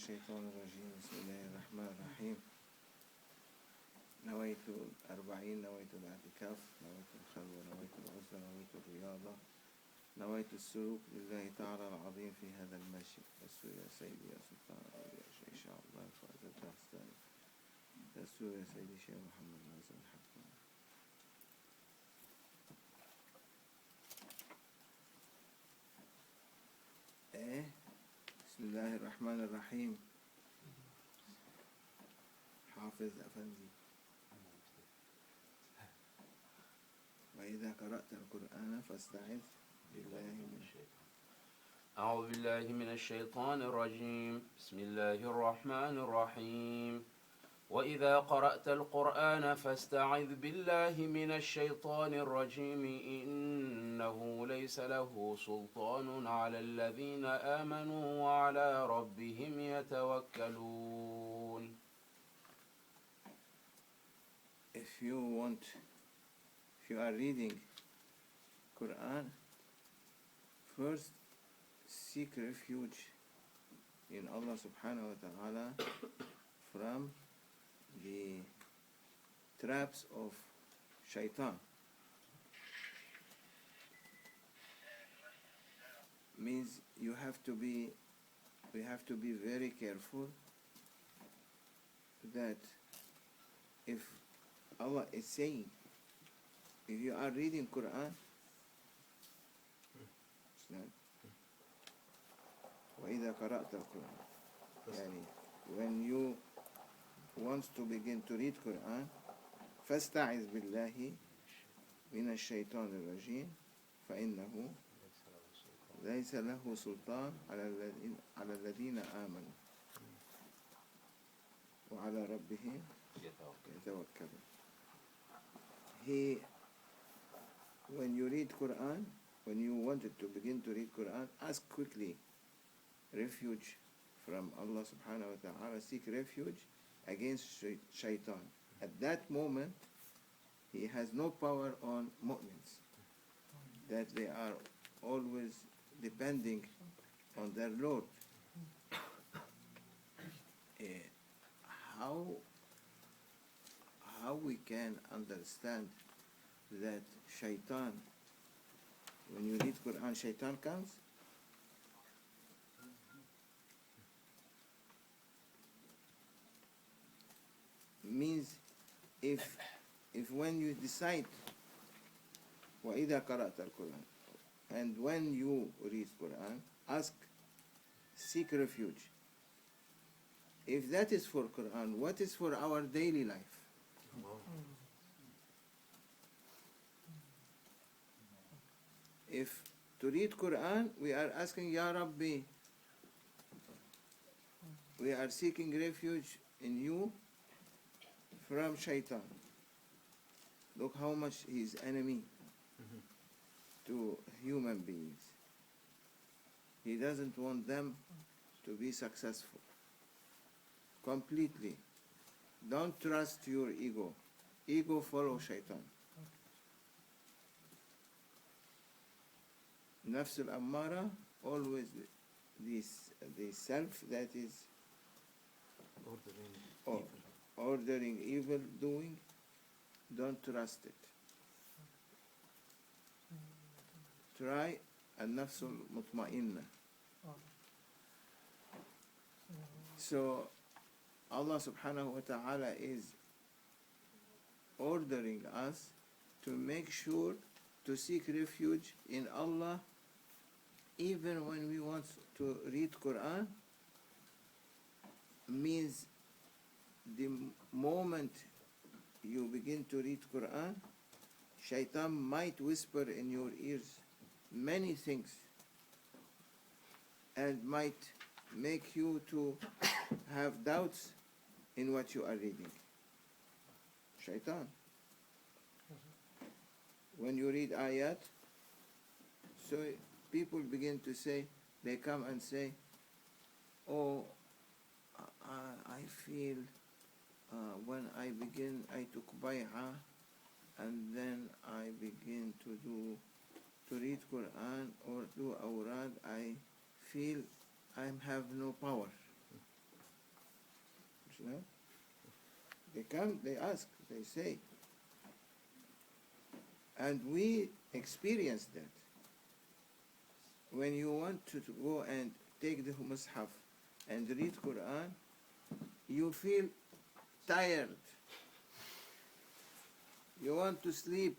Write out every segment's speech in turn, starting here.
الشيطان الرجيم بسم الله الرحمن الرحيم نويت 40 نويت الاعتكاف نويت الخلوة نويت العزلة نويت الرياضة نويت السلوك لله تعالى العظيم في هذا المشي تسوي يا سيدي يا سلطان الأولياء إن شاء الله فأزل تحستاني تسوي يا سيدي شيخ محمد ناصر الحكم بسم الله الرحمن الرحيم حافظ أفندي وإذا قرأت القرآن فاستعذ بالله من الشيطان أعوذ بالله من الشيطان الرجيم بسم الله الرحمن الرحيم وإذا قرأت القرآن فاستعذ بالله من الشيطان الرجيم إنه ليس له سلطان على الذين آمنوا وعلى ربهم يتوكلون. If you are reading Quran, first seek refuge in Allah subhanahu wa ta'ala from the traps of shaitan. Means we have to be very careful that if Allah is saying, if you are reading Quran, وَإِذَا قَرَأْتَ الْقُرْآنَ, يعني when you want to begin to read Quran, فَاسْتَعِذْ بِاللَّهِ مِنَ الشَّيْطَانِ الرَّجِيمِ فَإِنَّهُ لَيْسَ لَهُ سُلْطَانٌ على الذين آمنوا وعلى ربهم يتوكلون. When you read Quran, when you wanted to begin to read Quran, ask quickly refuge from Allah subhanahu wa ta'ala, seek refuge against shaitan. At that moment, he has no power on mu'mins, that they are always depending on their Lord. How we can understand that shaitan, when you read Quran, shaitan comes? Means if when you decide وَإِذَا قَرَأْتَ الْقُرْآنَ, and when you read Quran, seek refuge. If that is for Quran, what is for our daily life? If to read Quran, we are asking, Ya Rabbi, we are seeking refuge in you from shaitan. Look how much he is enemy to human beings. He doesn't want them to be successful. Completely. Don't trust your ego. Ego follow shaitan. Nafs al-ammara, always the self that is ordering evil doing, don't trust it. Try an-nafs al-mutma'inna. So Allah subhanahu wa ta'ala is ordering us to make sure to seek refuge in Allah even when we want to read Quran. Means the moment you begin to read Quran, shaitan might whisper in your ears many things and might make you to have doubts in what you are reading. Shaitan. When you read ayat, so people begin to say, they come and say, oh, I feel when I took bay'ah, and then I begin to read Quran or do awrad, I feel I have no power. No? They come, they ask, they say. And we experience that. When you want to go and take the Mus'haf and read Quran, you feel tired. You want to sleep.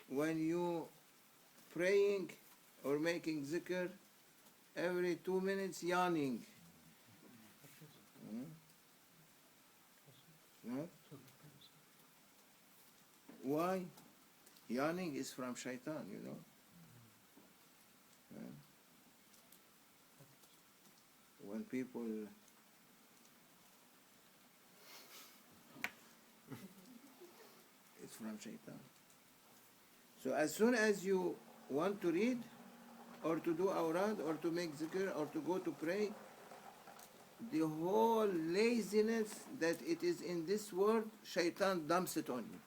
When you praying or making zikr, every 2 minutes yawning. No? Why? Yawning is from shaitan, you know. When people it's from shaitan. So as soon as you want to read or to do awrad or to make zikr or to go to pray, the whole laziness that it is in this world, shaitan dumps it on you.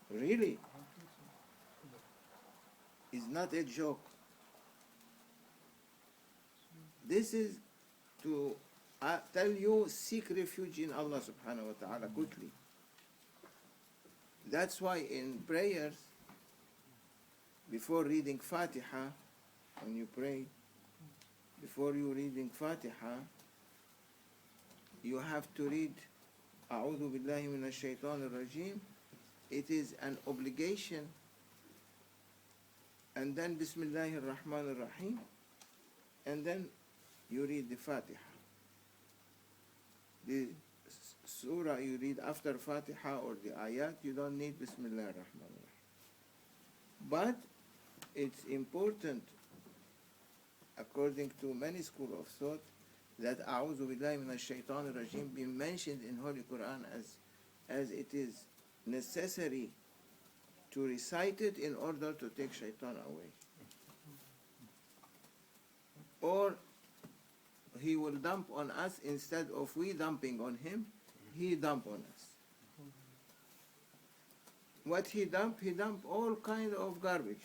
Really? It's not a joke. This is to tell you, seek refuge in Allah subhanahu wa ta'ala quickly. That's why in prayers, before reading Fatiha, when you pray, before you reading Fatiha, you have to read Authu Billahi minash-shaytanir-rajim. It is an obligation. And then Bismillahir-Rahmanir-Rahim. And then you read the Fatiha. The surah you read after Fatiha or the ayat, you don't need Bismillahir-Rahmanir-Rahim. But it's important, according to many schools of thought, that A'udhu Billahi minash-shaytanir-rajim be mentioned in Holy Quran as it is necessary to recite it in order to take shaitan away. Or he will dump on us instead of we dumping on him, he dump on us. What he dump all kind of garbage.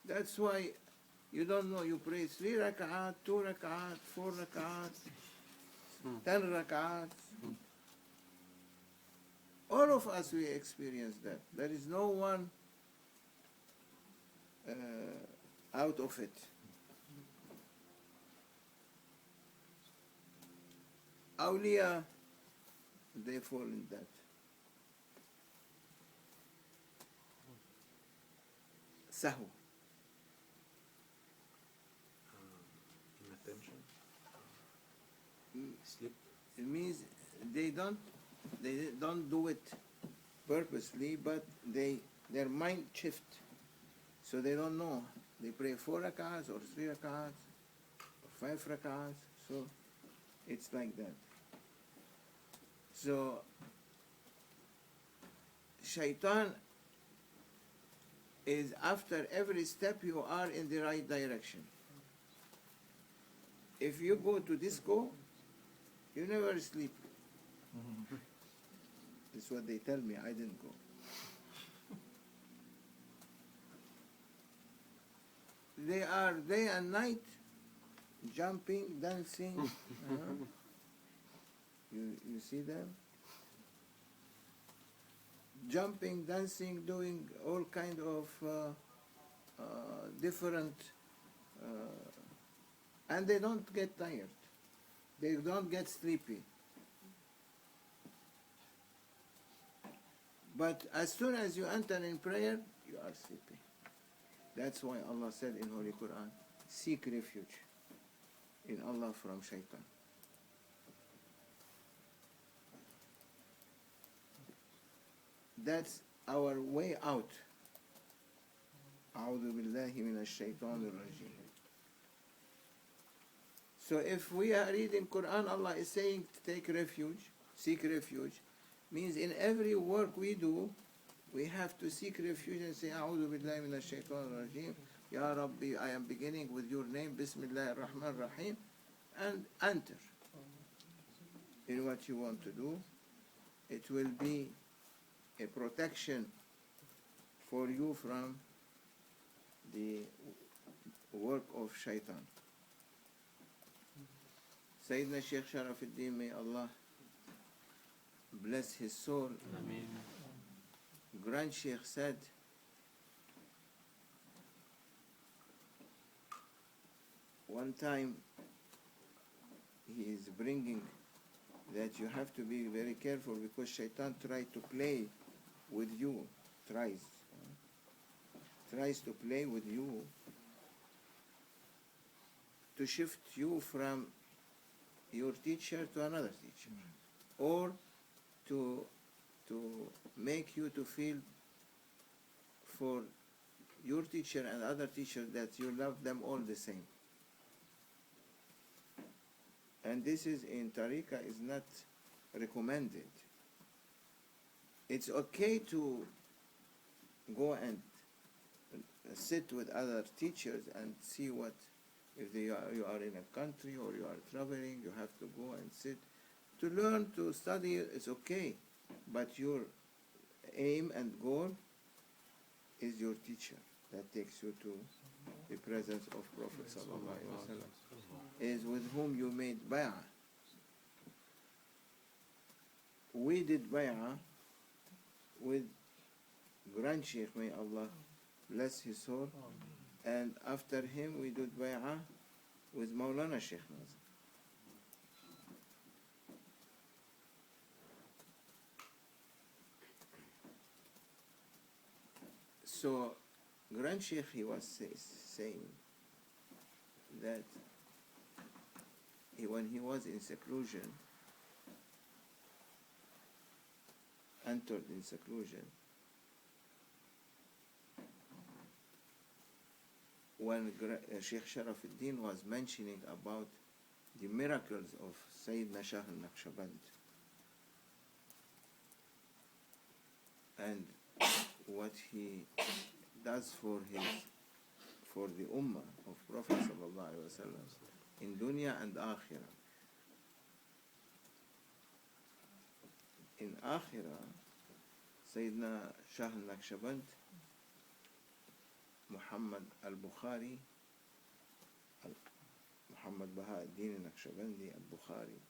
That's why you don't know, you pray 3 rak'at, 2 rak'at, 4 rak'at, 10 rak'at. All of us, we experience that. There is no one out of it. Awliya, they fall in that. Sahu. Inattention. Sleep. It means they don't do it purposely, but their mind shift. So they don't know. They pray 4 rak'ahs or 3 rak'ahs or 5 rak'ahs. So it's like that. So shaitan is after every step you are in the right direction. If you go to disco, you never sleep. That's what they tell me. I didn't go. They are day and night jumping, dancing. You see them? Jumping, dancing, doing all kind of different, and they don't get tired. They don't get sleepy. But as soon as you enter in prayer, you are sleepy. That's why Allah said in Holy Quran, seek refuge in Allah from shaitan. That's our way out. Authu Billahi minash-shaytanir-rajim. So if we are reading Quran, Allah is saying to take refuge, seek refuge. Means in every work we do, we have to seek refuge and say, A'udhu Billahi minash-shaytanir-rajim. Ya Rabbi, I am beginning with your name, Bismillahir-Rahmanir-Rahim, and enter in what you want to do. It will be a protection for you from the work work of shaitan. Sayyidina Sheikh Sharafuddin, may Allah bless his soul, Ameen. Grand Sheikh said, one time he is bringing that you have to be very careful because shaitan tries to play with you, tries to play with you to shift you from your teacher to another teacher, or to make you to feel for your teacher and other teacher that you love them all the same. And this is in tariqah is not recommended. It's okay to go and sit with other teachers and see what, if you are in a country or you are traveling, you have to go and sit. To learn, to study, it's okay. But your aim and goal is your teacher that takes you to the presence of Prophet sallallahu alaihi wasallam, is with whom you made bay'ah. We did bay'ah with Grand Sheikh, may Allah bless his soul, and after him we did bay'ah with Maulana Sheikh Nazim. So Grand Sheikh, he was saying that when he was in seclusion, entered in seclusion, when Sheikh Sharafuddin was mentioning about the miracles of Sayyidina Shah al-Naqshband and what he does for the ummah of Prophet sallallahu alaihi wasallam in dunya and akhirah. In akhirah, Sayyidina Shah al-Naqshband, Muhammad al-Bukhari, Muhammad Bahauddin al-Naqshbandi al-Bukhari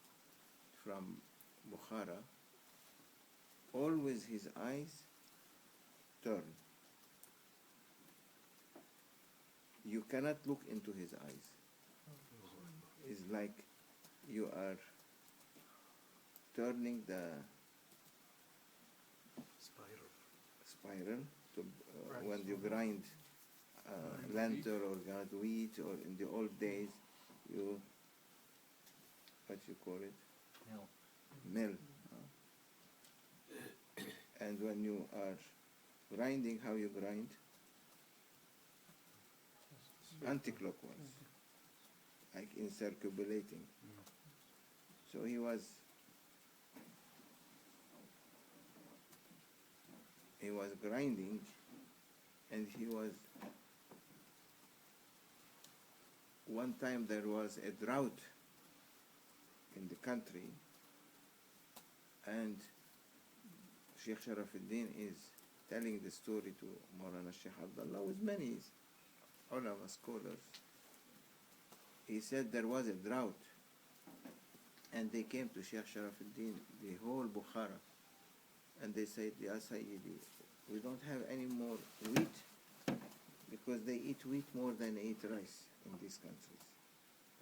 from Bukhara, always his eyes turn. You cannot look into his eyes. It's like you are turning the spiral to when you grind lantern or grind wheat, or in the old days you, what you call it? Mill. And when you are grinding, how you grind? Anti-clockwise, like in circulating. So he was grinding, and he was, one time there was a drought in the country, and Sheikh Sharafuddin is telling the story to Maulana Sheikh Abdullah with many ulama scholars. He said there was a drought, and they came to Sheikh Sharafuddin, the whole Bukhara, and they said, Ya Sayyidi, we don't have any more wheat, because they eat wheat more than they eat rice in these countries.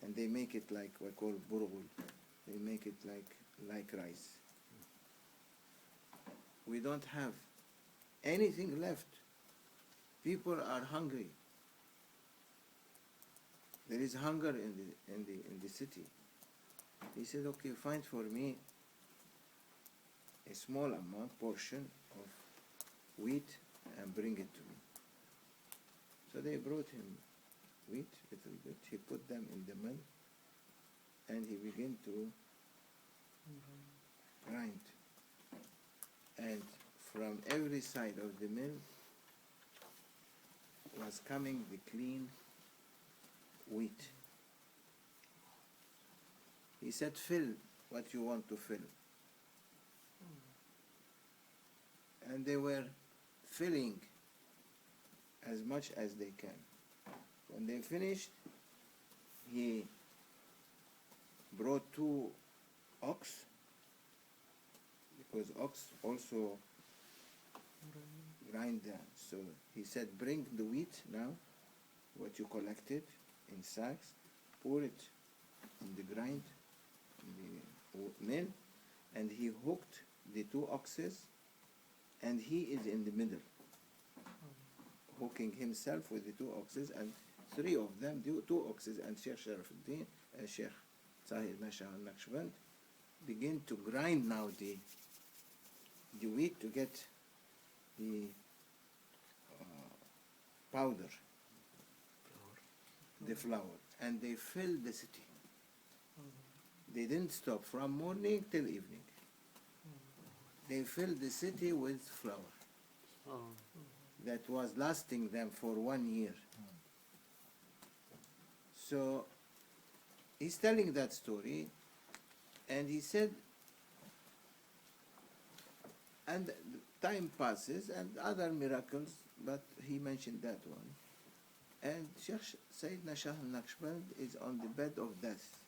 And they make it like we call burghul. They make it like rice. We don't have anything left. People are hungry. There is hunger in the city. He said, okay, find for me a small amount, portion of wheat, and bring it to me. So they brought him wheat, little bit. He put them in the mill, and he began to grind. And from every side of the mill was coming the clean wheat. He said, fill what you want to fill. And they were filling as much as they can. When they finished, he brought 2 ox, because ox also grind that. So he said, bring the wheat now, what you collected in sacks, pour it in the grind, in the mill, and he hooked the 2 oxes, and he is in the middle, hooking himself with the 2 oxes, and 3 of them, the 2 oxes, and Sheikh Sharafuddin, Sheikh Sahid Nashah al-Naqshband, begin to grind now the wheat to get the powder, the flour, and they filled the city. They didn't stop from morning till evening. They filled the city with flour that was lasting them for 1 year. So he's telling that story, and he said, and time passes and other miracles, but he mentioned that one. And Sheikh Sayyidina Shah al-Naqshband is on the bed of death.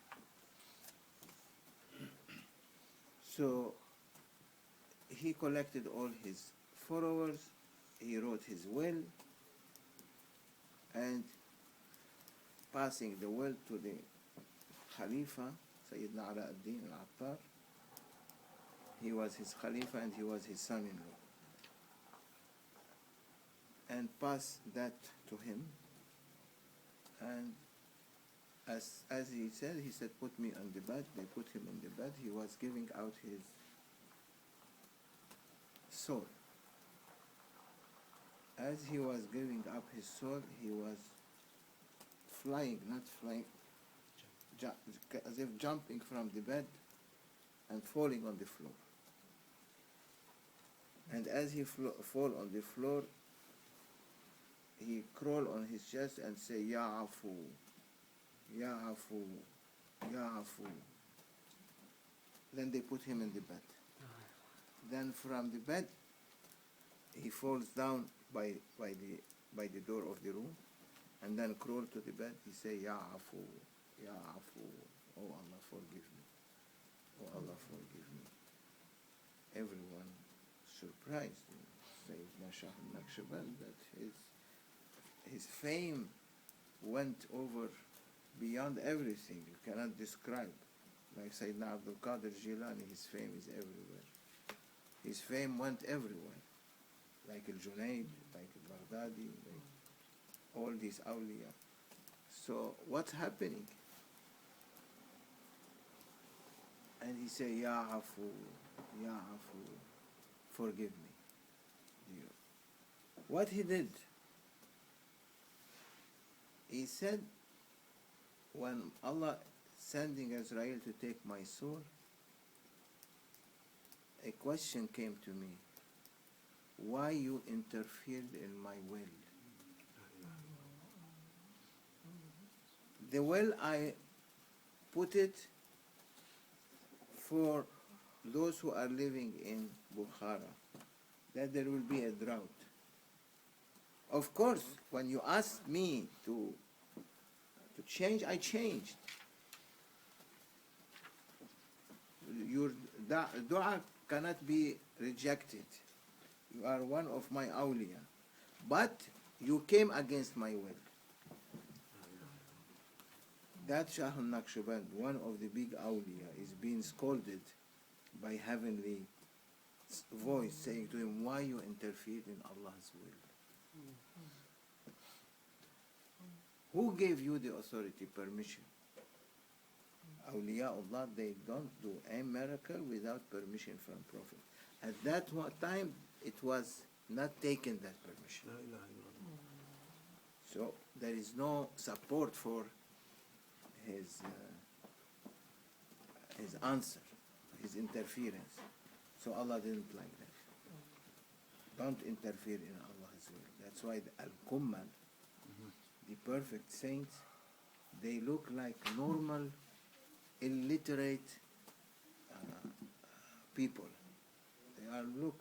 So he collected all his followers, he wrote his will, and passing the will to the Khalifa, Sayyidina Ala ad-Din al-Attar. He was his Khalifa and he was his son-in-law. And passed that to him. And as he said, put me on the bed. They put him in the bed. He was giving out his soul. As he was giving up his soul, he was flying, not flying, as if jumping from the bed and falling on the floor. And as he fall on the floor, he crawl on his chest and say, Ya Afu, Ya Afu, Ya Afu. Then they put him in the bed. Then from the bed, he falls down by the door of the room, and then crawl to the bed. He say, Ya Afu, Ya Afu. Oh Allah, forgive me. Oh Allah, forgive me. Everyone surprised Sayyidina Shah al-Naqshband that his fame went over beyond everything you cannot describe. Like Sayyidina Abdul Qadir Jilani, his fame is everywhere. His fame went everywhere. Like al-Junaid, like al-Baghdadi, like all these awliya. So what's happening? And he say, Ya Afu, Ya Afu, forgive me. Dear. What he did, he said, when Allah sending Israel to take my soul, a question came to me. Why you interfered in my will? The will I put it for those who are living in Bukhara, that there will be a drought. Of course, when you asked me to change, I changed. Your dua cannot be rejected. You are one of my awliya. But you came against my will. That Shah al-Naqshband, one of the big awliya, is being scolded by heavenly voice saying to him, why you interfered in Allah's will? Who gave you the authority, permission? Awliya Allah, they don't do a miracle without permission from Prophet. At that time, it was not taken, that permission. So there is no support for his answer, his interference. So Allah didn't like that. Don't interfere in Allah's will. That's why the Al-Kummal, the perfect saints, they look like normal, illiterate people. They are look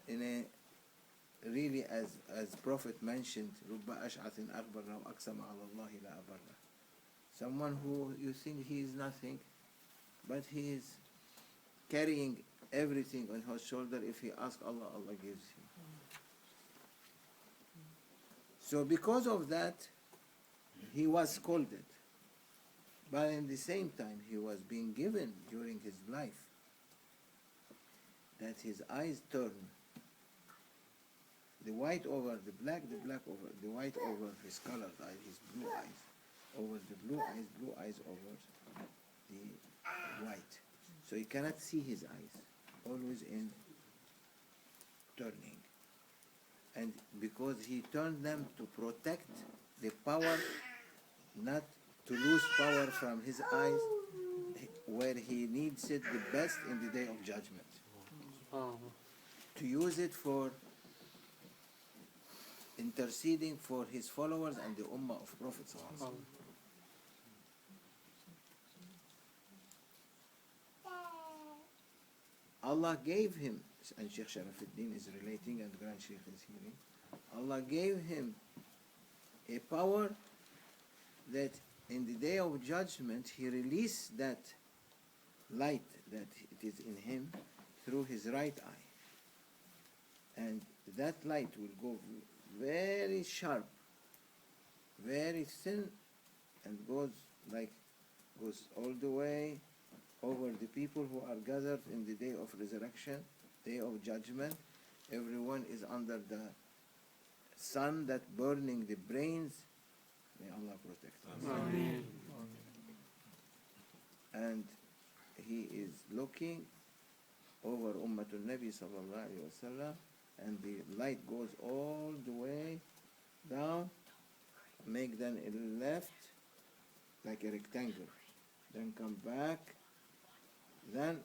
in a really, as Prophet mentioned, رُبَّ أَشْعَثٍ أَغْبَرَ لَوْ أَقْسَمَ عَلَى اللَّهِ لَأَبَرَّهُ. Someone who you think he is nothing, but he is carrying everything on his shoulder. If he asks Allah, Allah gives him. So because of that, he was scolded. But at the same time, he was being given during his life that his eyes turn. The white over the black over the white over his colored eyes, his blue eyes, over the blue eyes over the white. So you cannot see his eyes, always in turning. And because he turned them to protect the power, not to lose power from his eyes, where he needs it the best in the day of judgment. To use it for interceding for his followers and the Ummah of Prophet ﷺ. Allah gave him, and Sheikh Sharafuddin is relating and Grand Sheikh is hearing, Allah gave him a power that in the day of judgment he released that light that it is in him through his right eye. And that light will go very sharp, very thin, and goes all the way over the people who are gathered in the day of resurrection, day of judgment. Everyone is under the sun that burning the brains. May Allah protect us. Ameen. And he is looking over Ummatul Nabi sallallahu alayhi wa sallam, and the light goes all the way down, make them a left like a rectangle, then come back, then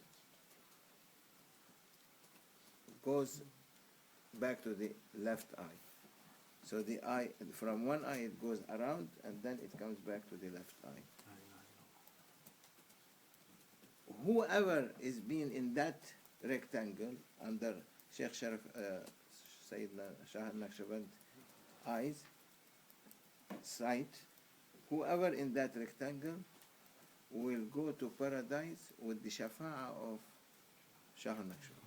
goes back to the left eye. So the eye, from one eye it goes around and then it comes back to the left eye. Whoever is being in that rectangle under Sheikh Sharaf, Sayyidina Shah al-Naqshband eyes, sight, whoever in that rectangle will go to paradise with the shafa'ah of Shah al-Naqshband.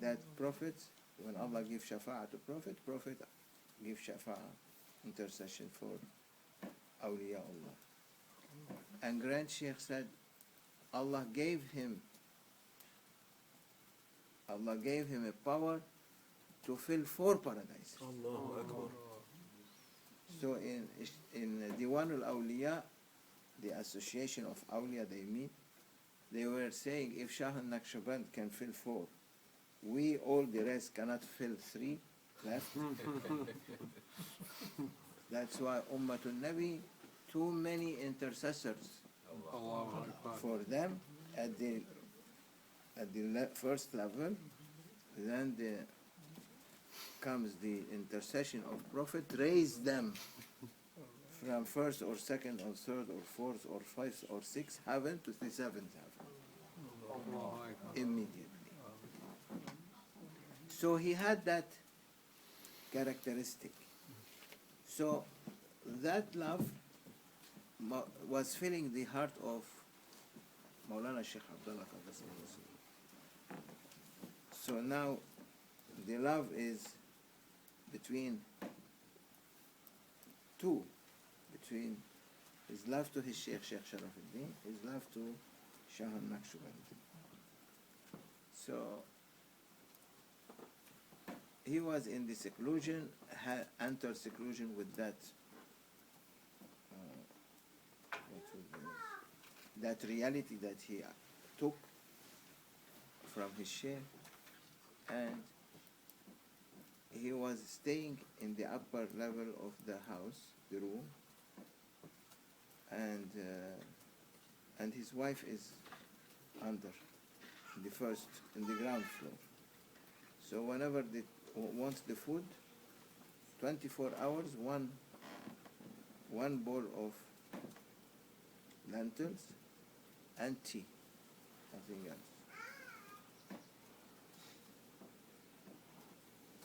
That prophets, when Allah gives shafa'ah to prophet gives shafa'ah, intercession for awliya Allah. And Grand Sheikh said, Allah gave him a power to fill 4 paradises. Allahu Akbar. So in Diwan al-Awliya, the association of awliya they meet, they were saying if Shah al-Naqshband can fill 4, we all the rest cannot fill 3 left. That's why Ummatul Nabi, too many intercessors for them at the first level. Then comes the intercession of Prophet, raise them from first or second or third or fourth or fifth or sixth heaven to the 7th heaven immediately. So he had that characteristic. So that love was filling the heart of Maulana Sheikh Abdullah Qaddasahullah. So now the love is between two, between his love to his Sheikh Sharafuddin, his love to Shah al-Naqshband. So he was in the seclusion, entered seclusion with that that reality that he took from his Sheikh, and he was staying in the upper level of the house, the room, and his wife is under in the ground floor. So whenever they wants the food, 24 hours, one bowl of lentils and tea, nothing else.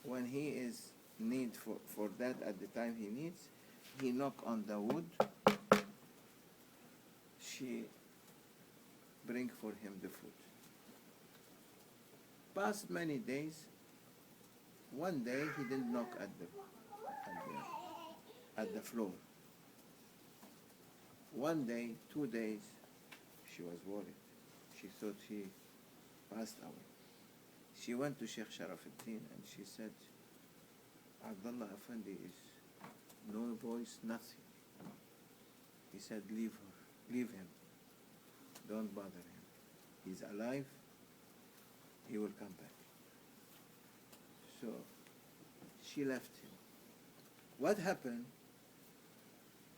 when he is need for that at the time he needs, he knock on the wood, she bring for him the food. Past many days, one day he didn't knock at the floor. One day, 2 days, she was worried. She thought he passed away. She went to Sheikh Sharafuddin and she said, Abdullah Effendi is no voice, nothing. He said, leave him. Don't bother him. He's alive. He will come back. So she left him. What happened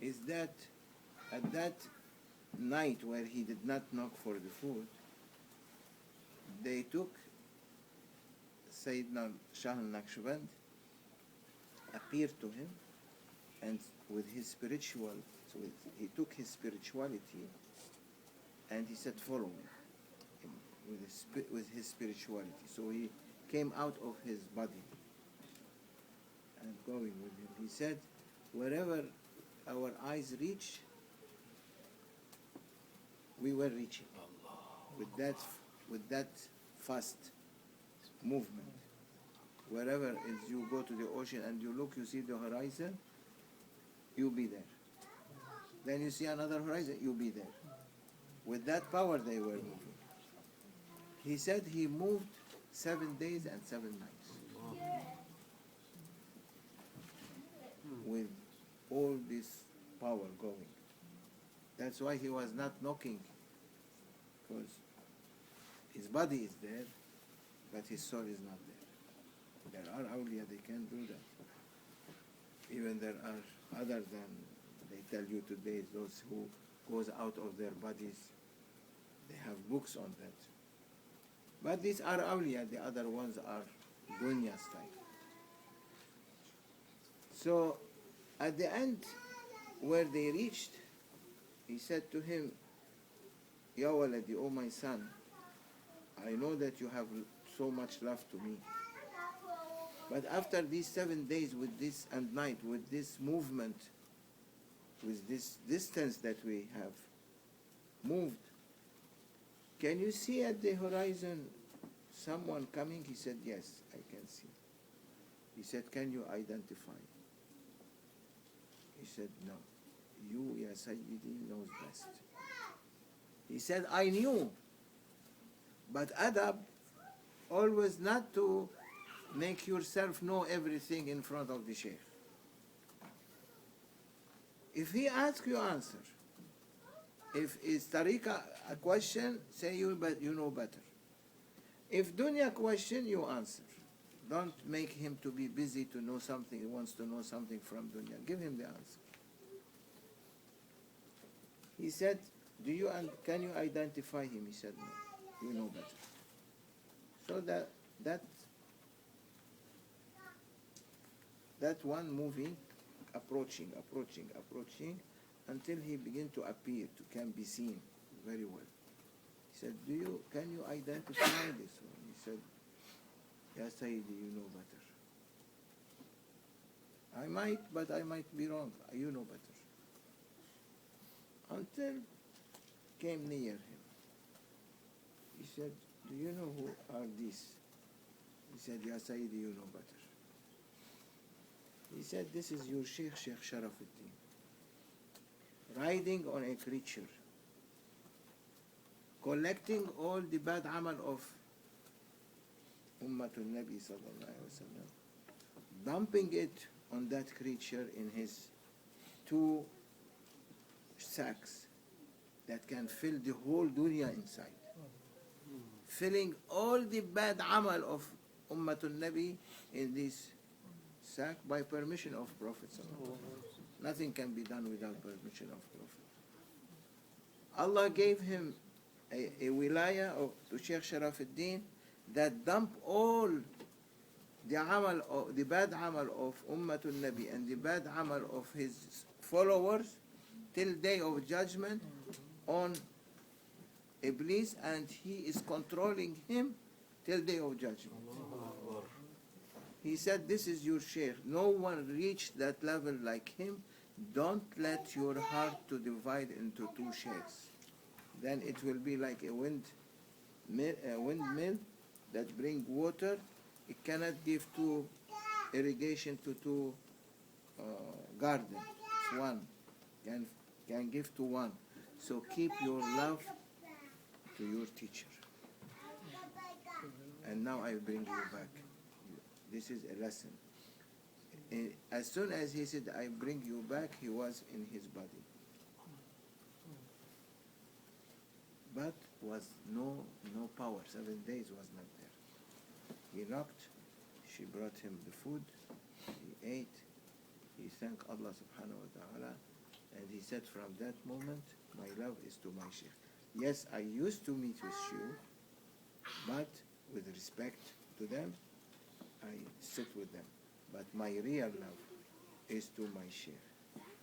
is that at that night where he did not knock for the food, they took Sayyidina Shah al-Naqshband, appeared to him, and with his spiritual, so he took his spirituality and he said, follow me with his spirituality. So he came out of his body and going with him. He said, wherever our eyes reach, we were reaching with that fast movement. Wherever is you go to the ocean and you look, you see the horizon, you'll be there. Then you see another horizon, you'll be there. With that power they were moving. He said he moved 7 days and 7 nights. With all this power going. That's why he was not knocking, because his body is there, but his soul is not there. There are awliya, they can do that. Even there are other than, they tell you today, those who goes out of their bodies, they have books on that. But these are awliya, the other ones are dunya style. So at the end, where they reached, he said to him, Ya waladi, oh my son, I know that you have so much love to me. But after these 7 days with this and night, with this movement, with this distance that we have moved, can you see at the horizon someone coming? He said, yes, I can see. He said, can you identify? He said, no. You, Ya Sayyidi, knows best. He said, I knew, but adab, always not to make yourself know everything in front of the Shaykh. If he asks you, answer. If it's tariqah a question, say you know better. If dunya question, you answer. Don't make him to be busy to know something. He wants to know something from dunya. Give him the answer. He said, can you identify him? He said, no, you know better. So that one moving, approaching, until he began to appear, can be seen very well. He said, can you identify this one? He said, Ya Sayyidi, you know better. But I might be wrong. You know better. Until came near him. He said, do you know who are these? He said, Ya Sayyidi, you know better. He said, this is your Sheikh Sharafuddin, riding on a creature, collecting all the bad amal of Ummatul Nabi sallallahu alayhi wa sallam, dumping it on that creature in his 2 sacks that can fill the whole dunya inside, filling all the bad amal of Ummatul Nabi in this sack by permission of Prophet sallallahu alaihi wasallam. Nothing can be done without permission of Prophet. Allah gave him a wilaya to Sheikh Sharafuddin that dump all the bad amal of Ummatul Nabi and the bad amal of his followers till day of judgment on Iblis, and he is controlling him till day of judgment. He said, this is your sheikh. No one reached that level like him. Don't let your heart to divide into two sheikhs. Then it will be like a windmill that bring water. It cannot give two irrigation to two garden. It's one. Can give to one. So keep your love to your teacher. And now I bring you back. This is a lesson. As soon as he said, I bring you back, he was in his body. But was no power. 7 days was not there. He knocked. She brought him the food. He ate. He thanked Allah subhanahu wa ta'ala. And he said, from that moment, my love is to my sheikh. Yes, I used to meet with you, but with respect to them, I sit with them. But my real love is to my sheikh.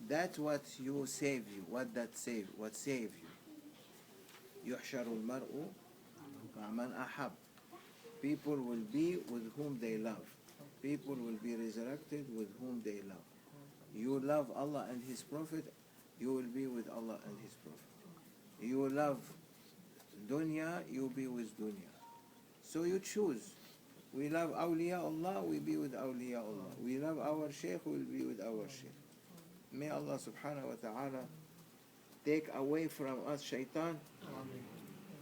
That's what you save you. What save you? يحشر المرء مع من أحب. People will be with whom they love. People will be resurrected with whom they love. You love Allah and His Prophet, you will be with Allah and His Prophet. You love dunya, you will be with dunya. So you choose. We love awliya Allah, we be with awliya Allah. We love our sheikh, we will be with our sheikh. May Allah subhanahu wa ta'ala take away from us shaitan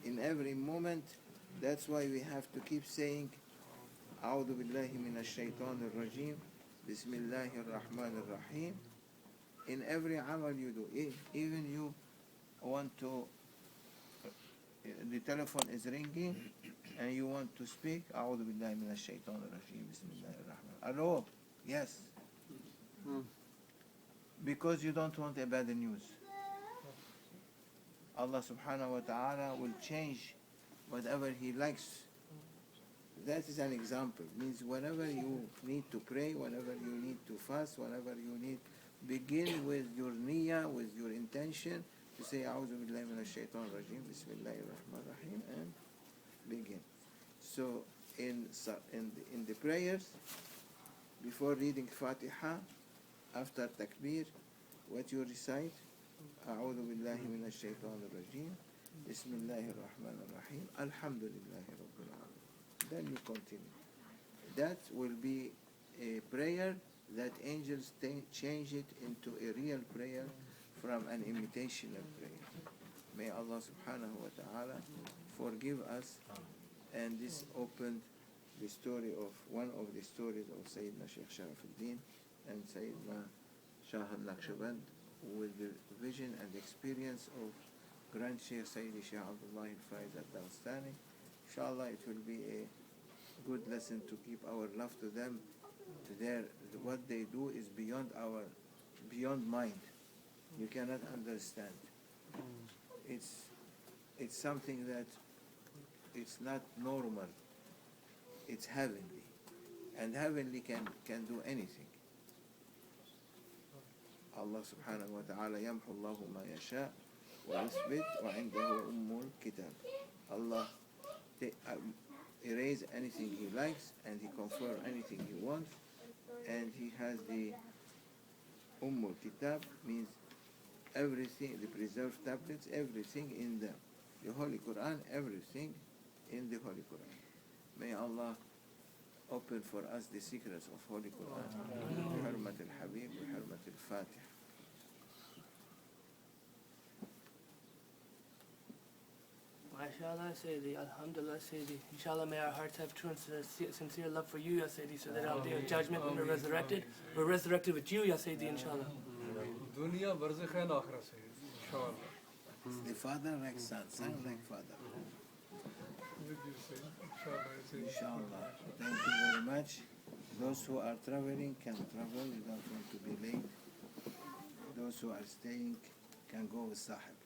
in every moment. That's why we have to keep saying Authu Billahi shaitanir-rajim. Bismillahir-rahmanir-rahim. In every amal you do. Even you want to, the telephone is ringing and you want to speak, Authu Billahi shaitanir-rajim. Bismillahir-rahman. Hello? Yes. Because you don't want a bad news. Allah subhanahu wa ta'ala will change whatever He likes. That is an example. Means whenever you need to pray, whenever you need to fast, whenever you need, begin with your niyyah, with your intention, to say A'udhu Billahi minash shaitanir rajim, Bismillahir Rahmanir Rahim, and begin. So in the prayers, before reading Fatiha, after takbir, what you recite, أعوذ بالله من الشيطان الرجيم بسم الله الرحمن الرحيم الحمد لله رب العالمين. Then you continue. That will be a prayer that angels change it into a real prayer from an imitational prayer. May Allah subhanahu wa ta'ala forgive us. And this opened the story of one of the stories of Sayyidina Shaykh Sharafuddin and Sayyidina Shah al-Naqshband, with the vision and experience of Grand Sheikh Sayyidi Shaykh Abdullah al-Faiz al-Dagestani. Inshallah, it will be a good lesson to keep our love to them. What they do is beyond mind. You cannot understand. It's something that it's not normal. It's heavenly, and heavenly can do anything. Allah subhanahu wa ta'ala يمحو الله ما يشاء ويثبت وعنده الكتاب. Allah erase anything He likes and He confirm anything He wants, and He has the kitab, means everything, the preserved tablets, everything in them. The Holy Quran, everything in the Holy Quran. May Allah open for us the secrets of Holy Quran. بحرمة الحبيب وحرمة الفاتح. MashaAllah, Sayyidi, Alhamdulillah, Sayyidi. Inshallah, may our hearts have true and sincere love for you, Ya Sayyidi, so that on the day of judgment, when we're resurrected with you, Ya Sayyidi, inshallah. Dunya barzakh and akhirah, Sayyidi, inshallah. The father like son like father. With you, Sayyidi, inshallah. Inshallah. Thank you very much. Those who are traveling can travel. You don't want to be late. Those who are staying can go with Sahib.